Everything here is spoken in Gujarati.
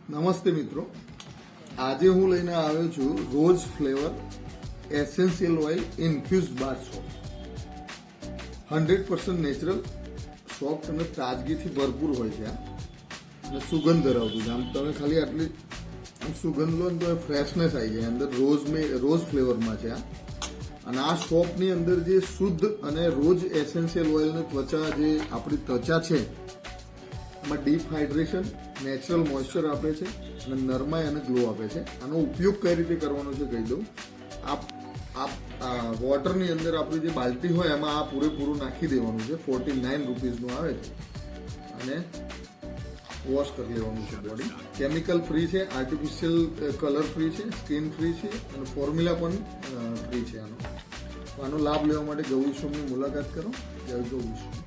નમસ્તે મિત્રો, આજે હું લઈને આવ્યો છું rose flavour essential oil infuse બાર સોપ. 100% નેચરલ, સોફ્ટ અને તાજગીથી ભરપૂર હોય છે અને સુગંધ ધરાવતું છે. આમ તમે ખાલી આટલી સુગંધ લો ને તો ફ્રેશનેસ આવી જાય. અંદર રોઝ ફ્લેવરમાં છે અને આ સોપની અંદર જે શુદ્ધ અને રોજ એસેન્શિયલ ઓઇલની ત્વચા, જે આપણી ત્વચા છે એમાં ડીપ હાઇડ્રેશન, નેચરલ મોઇશ્ચર આપે છે અને નરમાઈ અને ગ્લો આપે છે. આનો ઉપયોગ કઈ રીતે કરવાનો છે કહી દઉં. વોટરની અંદર આપણી જે બાલટી હોય એમાં આ પૂરેપૂરું નાખી દેવાનું છે. 49 રૂપીઝનું આવે છે અને વોશ કરી લેવાનું છે બોડી. કેમિકલ ફ્રી છે, આર્ટિફિશિયલ કલર ફ્રી છે, સ્કિન ફ્રી છે અને ફોર્મ્યુલા પણ ફ્રી છે. આનો લાભ લેવા માટે ગૌ વિશ્વમની મુલાકાત કરો. જય ગૌ વિશ્વ.